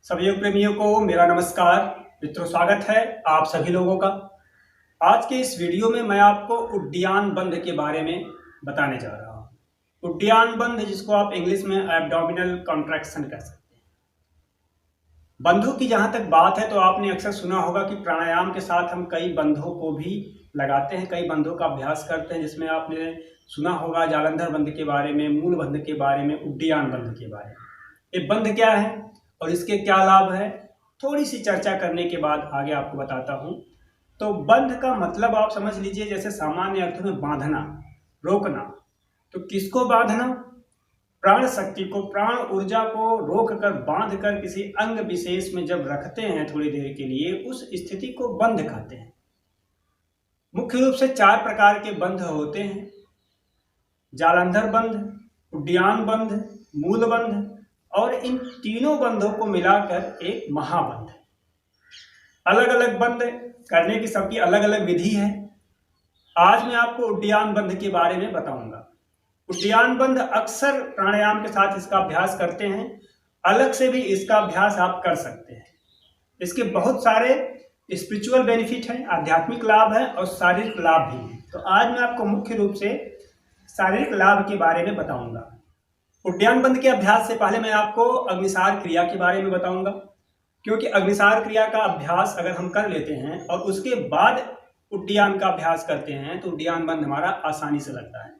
सभी योग प्रेमियों को मेरा नमस्कार। मित्रों, स्वागत है आप सभी लोगों का। आज के इस वीडियो में मैं आपको उड्डयन बंध के बारे में बताने जा रहा हूं। उड्डयन बंध, जिसको आप इंग्लिश में एब्डोमिनल कॉन्ट्रैक्शन कह सकते हैं। बंधों की जहां तक बात है तो आपने अक्सर सुना होगा कि प्राणायाम के साथ हम कई बंधों को भी लगाते हैं, कई बंधों का अभ्यास करते हैं, जिसमें आपने सुना होगा जालंधर बंध के बारे में, मूल बंध के बारे में, उड्डयन बंध के बारे में। ये बंध क्या है और इसके क्या लाभ है, थोड़ी सी चर्चा करने के बाद आगे आपको बताता हूं। तो बंध का मतलब आप समझ लीजिए, जैसे सामान्य अर्थों में बांधना, रोकना। तो किसको बांधना? प्राण शक्ति को, प्राण ऊर्जा को रोक कर, बांध कर किसी अंग विशेष में जब रखते हैं थोड़ी देर के लिए, उस स्थिति को बंध कहते हैं। मुख्य रूप से 4 प्रकार के बंध होते हैं: जालंधर बंध, उड्डयन बंध, मूल बंध, और इन तीनों बंधों को मिलाकर एक महाबंध है। अलग अलग बंध करने की सबकी अलग अलग विधि है। आज मैं आपको उड्डयन बंध के बारे में बताऊंगा। उड्डयन बंध अक्सर प्राणायाम के साथ इसका अभ्यास करते हैं, अलग से भी इसका अभ्यास आप कर सकते हैं। इसके बहुत सारे स्पिरिचुअल बेनिफिट हैं, आध्यात्मिक लाभ है और शारीरिक लाभ भी है। तो आज मैं आपको मुख्य रूप से शारीरिक लाभ के बारे में बताऊंगा। उड्डयन बंध के अभ्यास से पहले मैं आपको अग्निसार क्रिया के बारे में बताऊंगा, क्योंकि अग्निसार क्रिया का अभ्यास अगर हम कर लेते हैं और उसके बाद उड्डयन का अभ्यास करते हैं तो उड्डयन बंध हमारा आसानी से लगता है।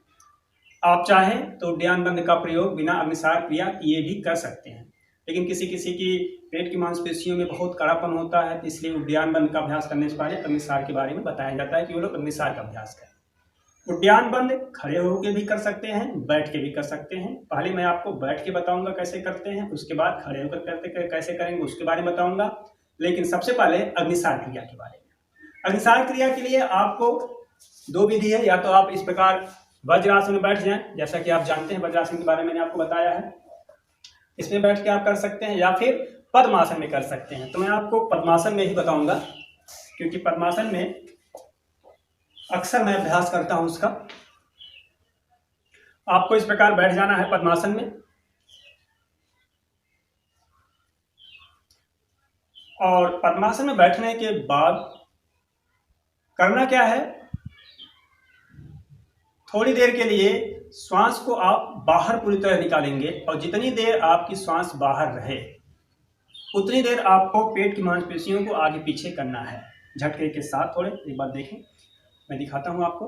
आप चाहें तो उड्डयन बंध का प्रयोग बिना अग्निसार क्रिया किए भी कर सकते हैं, लेकिन किसी किसी की पेट की मांसपेशियों में बहुत कड़ापन होता है, तो इसलिए उड्डयन बंध का अभ्यास करने से पहले अग्निसार के बारे में बताया जाता है कि वो लोग अग्निसार का अभ्यास करें। उड्डयन बंध खड़े होकर भी कर सकते हैं, बैठ के भी कर सकते हैं। पहले मैं आपको बैठ के बताऊंगा कैसे करते हैं, उसके बाद खड़े होकर करते कैसे करेंगे उसके बारे में बताऊंगा। लेकिन सबसे पहले अग्निसार क्रिया के बारे में। अग्निसार क्रिया के लिए आपको 2 विधि है। या तो आप इस प्रकार वज्रासन में बैठ जाएं, जैसा कि आप जानते हैं वज्रासन के बारे में मैंने आपको बताया है, इसमें बैठ के आप कर सकते हैं, या फिर पद्मासन में कर सकते हैं। तो मैं आपको पद्मासन में ही बताऊंगा, क्योंकि पद्मासन में अक्सर मैं अभ्यास करता हूं उसका। आपको इस प्रकार बैठ जाना है पद्मासन में, और पद्मासन में बैठने के बाद करना क्या है, थोड़ी देर के लिए श्वास को आप बाहर पूरी तरह निकालेंगे, और जितनी देर आपकी श्वास बाहर रहे उतनी देर आपको पेट की मांसपेशियों को आगे पीछे करना है, झटके के साथ। थोड़े एक बार देखें, मैं दिखाता हूं आपको।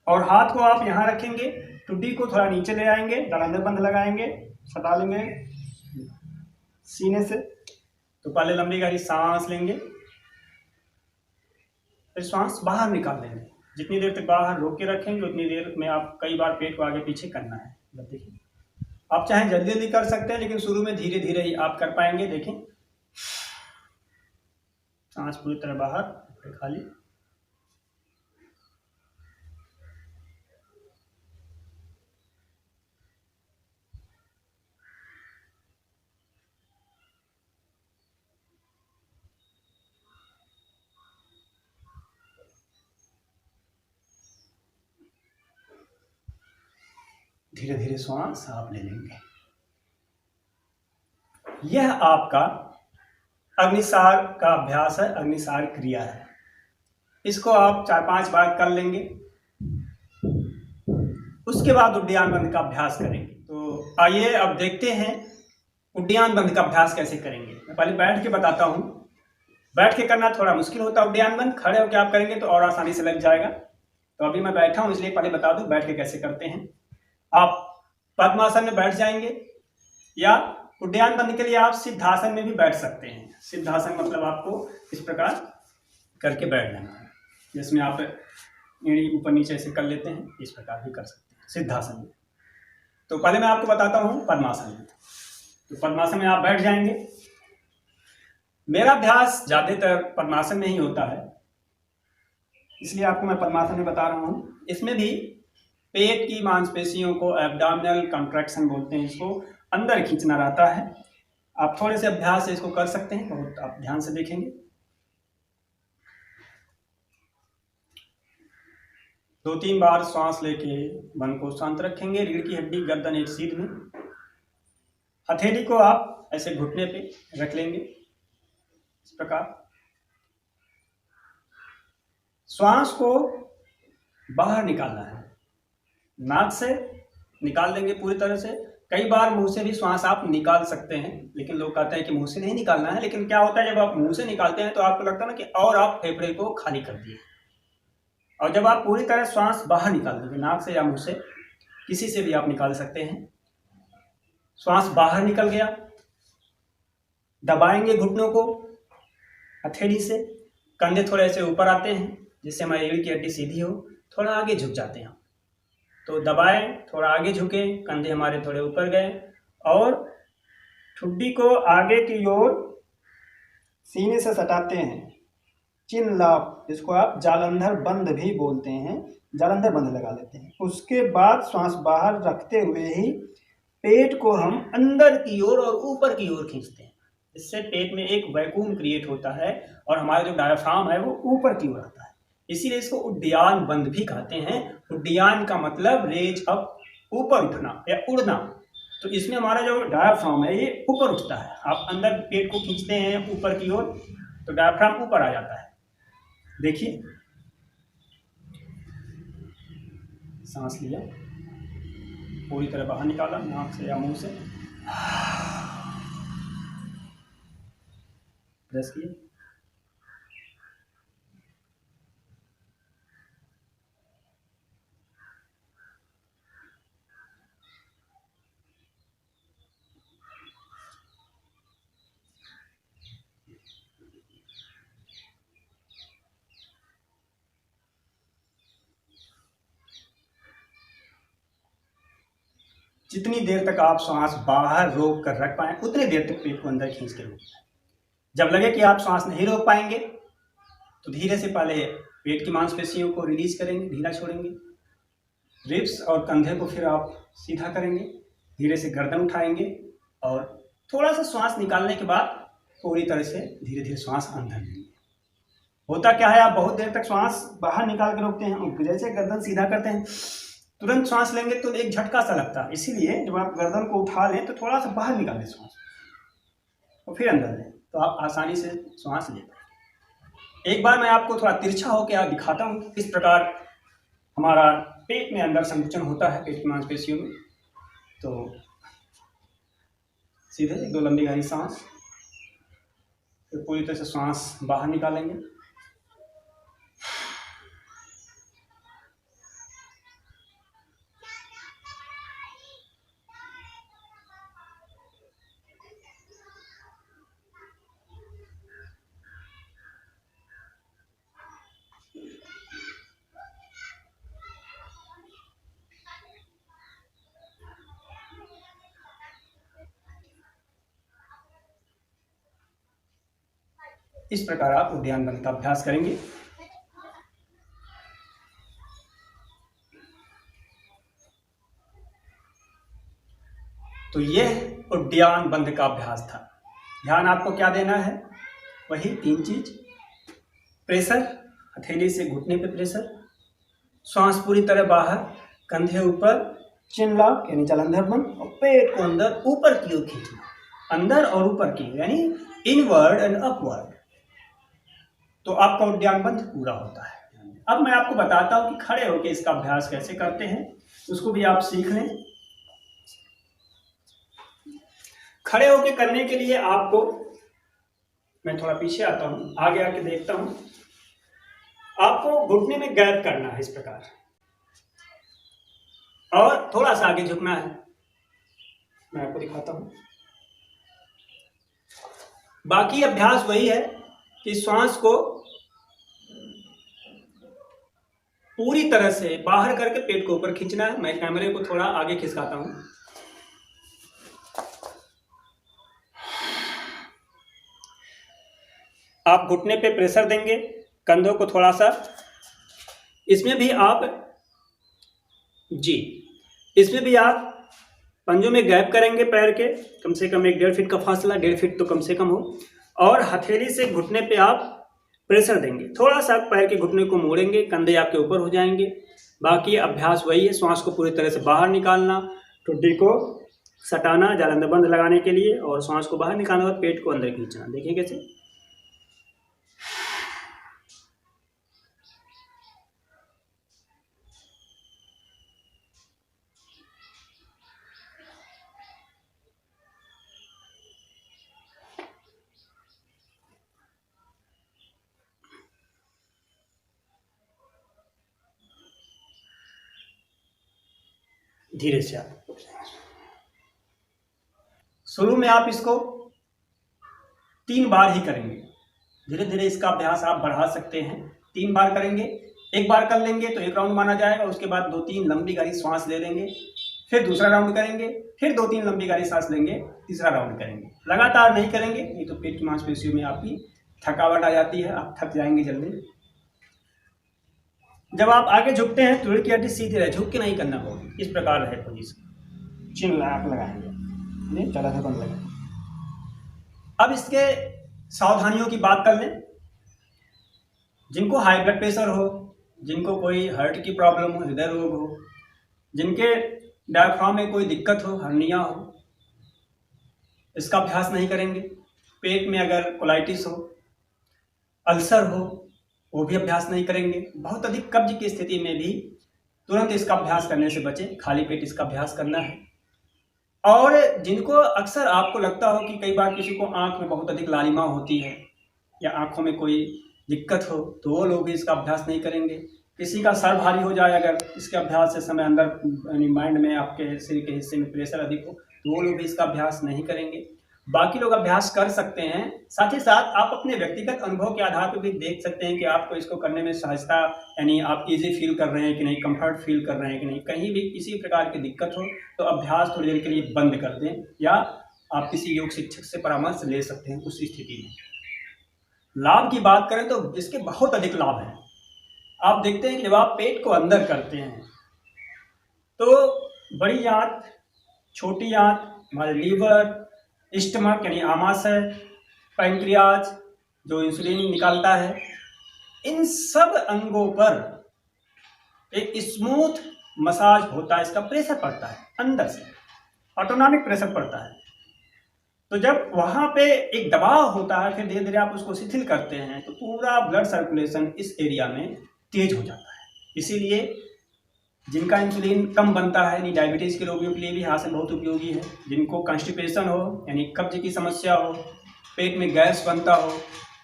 और हाथ को आप यहां रखेंगे, टुड्डी को थोड़ा नीचे ले आएंगे, जालंधर बंध लगाएंगे, सटा लेंगे सीने से। तो पहले लंबी गहरी सांस लेंगे, फिर श्वास बाहर निकाल देंगे। जितनी देर तक बाहर रोक के रखेंगे उतनी देर में आप कई बार पेट को आगे पीछे करना है। देखिए, आप चाहे जल्दी जल्दी कर सकते हैं, लेकिन शुरू में धीरे धीरे ही आप कर पाएंगे। देखें, सांस पूरी तरह बाहर, खाली। धीरे धीरे श्वास आप ले लेंगे। यह आपका अग्निसार का अभ्यास है, अग्निसार क्रिया है। इसको आप 4-5 बार कर लेंगे, उसके बाद उड्डयन बंध का अभ्यास करेंगे। तो आइए अब देखते हैं उड्डयन बंध का अभ्यास कैसे करेंगे। मैं पहले बैठ के बताता हूं। बैठ के करना थोड़ा मुश्किल होता है उड्डयन बंध, खड़े होकर आप करेंगे तो और आसानी से लग जाएगा। तो अभी मैं बैठा हूं, इसलिए पहले बता दूं बैठ के कैसे करते हैं। आप पद्मासन में बैठ जाएंगे, या उड्डयन बंध के लिए आप सिद्धासन में भी बैठ सकते हैं। सिद्धासन मतलब आपको इस प्रकार करके बैठ जाना है, जिसमें आप एड़ी ऊपर नीचे ऐसे कर लेते हैं, इस प्रकार भी कर सकते हैं सिद्धासन में। तो पहले मैं आपको बताता हूं पद्मासन में। तो पद्मासन में आप बैठ जाएंगे। मेरा अभ्यास ज्यादातर पद्मासन में ही होता है, इसलिए आपको मैं पद्मासन में बता रहा हूं। इसमें भी पेट की मांसपेशियों को एब्डोमिनल कॉन्ट्रैक्शन बोलते हैं, इसको अंदर खींचना रहता है। आप थोड़े से अभ्यास से इसको कर सकते हैं, बहुत आप ध्यान से देखेंगे। 2-3 बार सांस लेके मन को शांत रखेंगे। रीढ़ की हड्डी गर्दन एक सीध में। हथेली को आप ऐसे घुटने पे रख लेंगे इस प्रकार। श्वास को बाहर निकालना है, नाक से निकाल देंगे पूरी तरह से। कई बार मुंह से भी श्वास आप निकाल सकते हैं, लेकिन लोग कहते हैं कि मुंह से नहीं निकालना है। लेकिन क्या होता है, जब आप मुंह से निकालते हैं तो आपको लगता है ना कि और आप फेफड़े को खाली कर दिए। और जब आप पूरी तरह श्वास बाहर निकाल देंगे, नाक से या मुंह से, किसी से भी आप निकाल सकते हैं। श्वास बाहर निकल गया, दबाएंगे घुटनों को हथेली से। कंधे थोड़े ऐसे ऊपर आते हैं जिससे हमारी रीढ़ की हड्डी सीधी हो। थोड़ा आगे झुक जाते हैं, तो दबाएं, थोड़ा आगे झुके, कंधे हमारे थोड़े ऊपर गए और ठुड्डी को आगे की ओर सीने से सटाते हैं। चिन लाभ, जिसको आप जालंधर बंद भी बोलते हैं, जालंधर बंद लगा लेते हैं। उसके बाद श्वास बाहर रखते हुए ही पेट को हम अंदर की ओर और ऊपर की ओर खींचते हैं। इससे पेट में एक वैक्यूम क्रिएट होता है और हमारा जो डायफ्राम है वो ऊपर की ओर आता है। इसीलिए इसको उड्डयन बंद भी कहते हैं। उड्डयन का मतलब रेज अप, ऊपर उठना या उड़ना। तो इसमें हमारा जो डायफ्राम है ये ऊपर उठता है। आप अंदर पेट को खींचते हैं ऊपर की ओर तो डायफ्राम ऊपर आ जाता है। देखिए, सांस लिया, पूरी तरह बाहर निकाला नाक से या मुंह से, प्रेस किया। जितनी देर तक आप सांस बाहर रोक कर रख पाएं उतनी देर तक पेट को अंदर खींच के रोकना है। जब लगे कि आप सांस नहीं रोक पाएंगे तो धीरे से पहले पेट की मांसपेशियों को रिलीज करेंगे, ढीला छोड़ेंगे। रिब्स और कंधे को फिर आप सीधा करेंगे, धीरे से गर्दन उठाएंगे और थोड़ा सा श्वास निकालने के बाद पूरी तरह से धीरे धीरे श्वास अंदर लेंगे। होता क्या है, आप बहुत देर तक श्वास बाहर निकाल के रोकते हैं, जैसे गर्दन सीधा करते हैं तुरंत श्वास लेंगे तो एक झटका सा लगता है। इसीलिए जब आप गर्दन को उठा लें तो थोड़ा सा बाहर निकालें श्वास और फिर अंदर लें, तो आप आसानी से श्वास ले पाएंगे। एक बार मैं आपको थोड़ा तिरछा होकर दिखाता हूँ किस प्रकार हमारा पेट में अंदर संकुचन होता है, पेट की मांसपेशियों में। तो सीधे 2 लंबी गहरी सांस, फिर पूरी तरह से श्वास बाहर निकालेंगे। इस प्रकार आप उड्डयन बंद का अभ्यास करेंगे। तो यह उड्डयन बंद का अभ्यास था। ध्यान आपको क्या देना है, वही 3 चीज। प्रेशर, हथेली से घुटने पे प्रेशर, श्वास पूरी तरह बाहर, कंधे ऊपर, चिन लॉक यानी जालंधर बंद, और पेट को अंदर ऊपर की ओर खींचना। अंदर और ऊपर की यानी इनवर्ड एंड अपवर्ड। तो आपका उड्डयन बंद पूरा होता है। अब मैं आपको बताता हूं कि खड़े होकर इसका अभ्यास कैसे करते हैं, उसको भी आप सीख लें। खड़े होकर करने के लिए आपको, मैं थोड़ा पीछे आता हूं, आगे आके देखता हूं, आपको घुटने में गैप करना है इस प्रकार और थोड़ा सा आगे झुकना है। मैं आपको दिखाता हूं। बाकी अभ्यास वही है कि श्वास को पूरी तरह से बाहर करके पेट को ऊपर खींचना है। मैं कैमरे को थोड़ा आगे खिसकाता हूं। आप घुटने पे प्रेशर देंगे, कंधों को थोड़ा सा, इसमें भी आप पंजों में गैप करेंगे पैर के, कम से कम 1-1.5 फीट का फासला, 1.5 फीट तो कम से कम हो, और हथेली से घुटने पे आप प्रेशर देंगे। थोड़ा सा पैर के घुटने को मोड़ेंगे, कंधे आपके ऊपर हो जाएंगे, बाकी अभ्यास वही है, श्वास को पूरी तरह से बाहर निकालना, ठुड्डी को सटाना जालंधर बंद लगाने के लिए, और श्वास को बाहर निकालने के बाद पेट को अंदर खींचना। देखिए कैसे। धीरे से आप शुरू में आप इसको 3 बार ही करेंगे, धीरे धीरे इसका अभ्यास आप बढ़ा सकते हैं। 3 बार करेंगे, एक बार कर लेंगे तो 1 राउंड माना जाएगा, उसके बाद 2-3 लंबी गहरी सांस ले लेंगे, फिर दूसरा राउंड करेंगे, फिर 2-3 लंबी गहरी सांस लेंगे, तीसरा राउंड करेंगे। लगातार नहीं करेंगे, नहीं तो पेट की मांसपेशियों में आपकी थकावट आ जाती है, आप थक जाएंगे जल्दी। जब आप आगे झुकते हैं तो रीढ़ की हड्डी सीधी रहे, झुक के नहीं करना होगा, इस प्रकार रहे पोजीशन। चिन आप लगाएंगे, नहीं चला था बंद लगा। अब इसके सावधानियों की बात कर लें। जिनको हाई ब्लड प्रेशर हो, जिनको कोई हार्ट की प्रॉब्लम हो, हृदय रोग हो, जिनके डायफ्राम में कोई दिक्कत हो, हर्निया हो, इसका अभ्यास नहीं करेंगे। पेट में अगर कोलाइटिस हो, अल्सर हो, वो भी अभ्यास नहीं करेंगे। बहुत अधिक कब्ज की स्थिति में भी तुरंत इसका अभ्यास करने से बचें, खाली पेट इसका अभ्यास करना है। और जिनको अक्सर आपको लगता हो कि कई बार किसी को आंख में बहुत अधिक लालिमा होती है या आंखों में कोई दिक्कत हो, तो वो लोग भी इसका अभ्यास नहीं करेंगे। किसी का सर भारी हो जाए अगर इसके अभ्यास से समय अंदर यानी माइंड में आपके शरीर के हिस्से में प्रेशर अधिक हो, तो वो लोग भी इसका अभ्यास नहीं करेंगे। बाकी लोग अभ्यास कर सकते हैं। साथ ही साथ आप अपने व्यक्तिगत अनुभव के आधार पर भी देख सकते हैं कि आपको इसको करने में सहजता यानी आप इजी फील कर रहे हैं कि नहीं, कंफर्ट फील कर रहे हैं कि नहीं। कहीं भी किसी प्रकार की दिक्कत हो तो अभ्यास थोड़ी देर के लिए बंद कर दें, या आप किसी योग शिक्षक से परामर्श ले सकते हैं उस स्थिति में। लाभ की बात करें तो इसके बहुत अधिक लाभ हैं। आप देखते हैं कि जब आप पेट को अंदर करते हैं तो बड़ी आंत, छोटी आंत, हमारे लीवर, स्टमक यानी आमाशय, पैंक्रियाज जो इंसुलिन निकालता है, इन सब अंगों पर एक स्मूथ मसाज होता है। इसका प्रेशर पड़ता है अंदर से, ऑटोनॉमिक प्रेशर पड़ता है। तो जब वहां पे एक दबाव होता है, फिर धीरे धीरे आप उसको शिथिल करते हैं तो पूरा ब्लड सर्कुलेशन इस एरिया में तेज हो जाता है। इसीलिए जिनका इंसुलिन कम बनता है यानी डायबिटीज़ के रोगियों के लिए भी आसन बहुत उपयोगी है। जिनको कॉन्स्टिपेशन हो यानी कब्ज की समस्या हो, पेट में गैस बनता हो,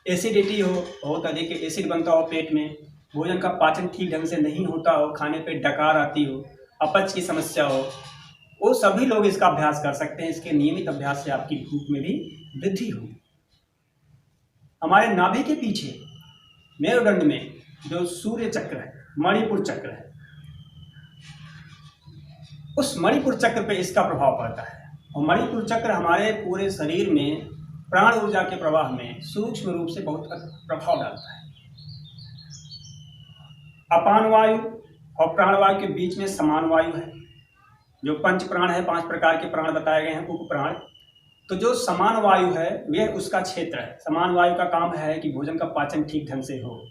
एसिडिटी हो, बहुत अधिक एसिड बनता हो पेट में, भोजन का पाचन ठीक ढंग से नहीं होता हो, खाने पे डकार आती हो, अपच की समस्या हो, वो सभी लोग इसका अभ्यास कर सकते हैं। इसके नियमित अभ्यास से आपकी भूख में भी वृद्धि होगी। हमारे नाभि के पीछे मेरुदंड में जो सूर्य चक्र है, मणिपुर चक्र है, उस मणिपुर चक्र पे इसका प्रभाव पड़ता है। और मणिपुर चक्र हमारे पूरे शरीर में प्राण ऊर्जा के प्रवाह में सूक्ष्म रूप से बहुत प्रभाव डालता है। अपान वायु और प्राणवायु के बीच में समान वायु है। जो पंच प्राण है, 5 प्रकार के प्राण बताए गए हैं, उप प्राण। तो जो समान वायु है वह उसका क्षेत्र है। समान वायु का काम है कि भोजन का पाचन ठीक ढंग से हो।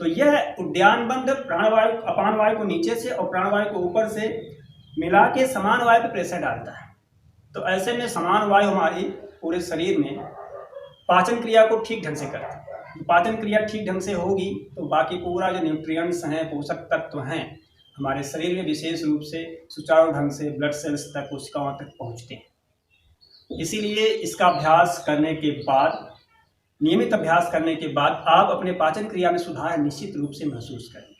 तो यह उद्यान बंद प्राणवायु, अपान वायु को नीचे से और प्राणवायु को ऊपर से मिला के समान वायु पे प्रेशर डालता है। तो ऐसे में समान वायु हमारी पूरे शरीर में पाचन क्रिया को ठीक ढंग से करती है। पाचन क्रिया ठीक ढंग से होगी तो बाकी पूरा जो न्यूट्रिएंट्स हैं, पोषक तत्व हैं, हमारे शरीर में विशेष रूप से सुचारू ढंग से ब्लड सेल्स तक, कोशिकाओं तक पहुंचते हैं। इसीलिए इसका अभ्यास करने के बाद, नियमित अभ्यास करने के बाद आप अपने पाचन क्रिया में सुधार निश्चित रूप से महसूस करेंगे।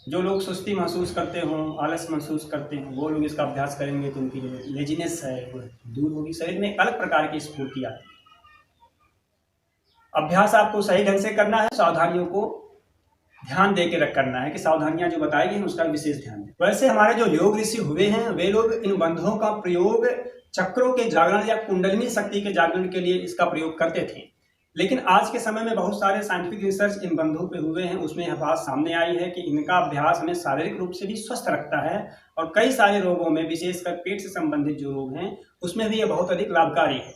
जो लोग सुस्ती महसूस करते हों, आलस महसूस करते हों, वो लोग इसका अभ्यास करेंगे तो उनकी जो लेजीनेस है वो दूर होगी। शरीर में अलग प्रकार की स्फूर्ति आती है। अभ्यास आपको सही ढंग से करना है, सावधानियों को ध्यान दे के करना है कि सावधानियां जो बताई गई हैं उसका विशेष ध्यान दें। वैसे हमारे जो योग ऋषि हुए हैं वे लोग इन बंधों का प्रयोग चक्रों के जागरण या कुंडलिनी शक्ति के जागरण के लिए इसका प्रयोग करते थे। लेकिन आज के समय में बहुत सारे साइंटिफिक रिसर्च इन बंधों पे हुए हैं, उसमें यह बात सामने आई है कि इनका अभ्यास हमें शारीरिक रूप से भी स्वस्थ रखता है और कई सारे रोगों में, विशेषकर पेट से संबंधित जो रोग हैं उसमें भी यह बहुत अधिक लाभकारी है।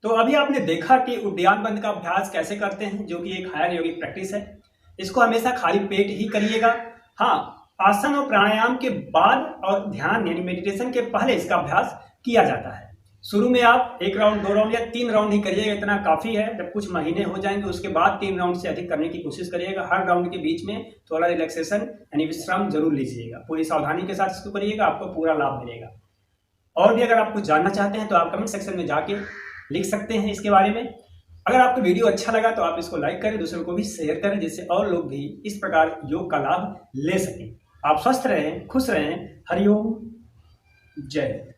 तो अभी आपने देखा कि उद्यान बंद का अभ्यास कैसे करते हैं, जो कि एक हायर योगिक प्रैक्टिस है। इसको हमेशा खाली पेट ही करिएगा। हाँ, आसन और प्राणायाम के बाद और ध्यान यानी मेडिटेशन के पहले इसका अभ्यास किया जाता है। शुरू में आप 1 राउंड 2 राउंड या 3 राउंड ही करिएगा, इतना काफ़ी है। जब कुछ महीने हो जाएंगे उसके बाद 3 राउंड से अधिक करने की कोशिश करिएगा। हर राउंड के बीच में थोड़ा रिलैक्सेशन यानी विश्राम जरूर लीजिएगा। पूरी सावधानी के साथ इसको करिएगा, आपको पूरा लाभ मिलेगा। और भी अगर आप कुछ जानना चाहते हैं तो आप कमेंट सेक्शन में जाके लिख सकते हैं इसके बारे में। अगर आपको वीडियो अच्छा लगा तो आप इसको लाइक करें, दूसरों को भी शेयर करें, जिससे और लोग भी इस प्रकार योग का लाभ ले सकें। आप स्वस्थ रहें, खुश रहें। हरिओम, जय हिंद।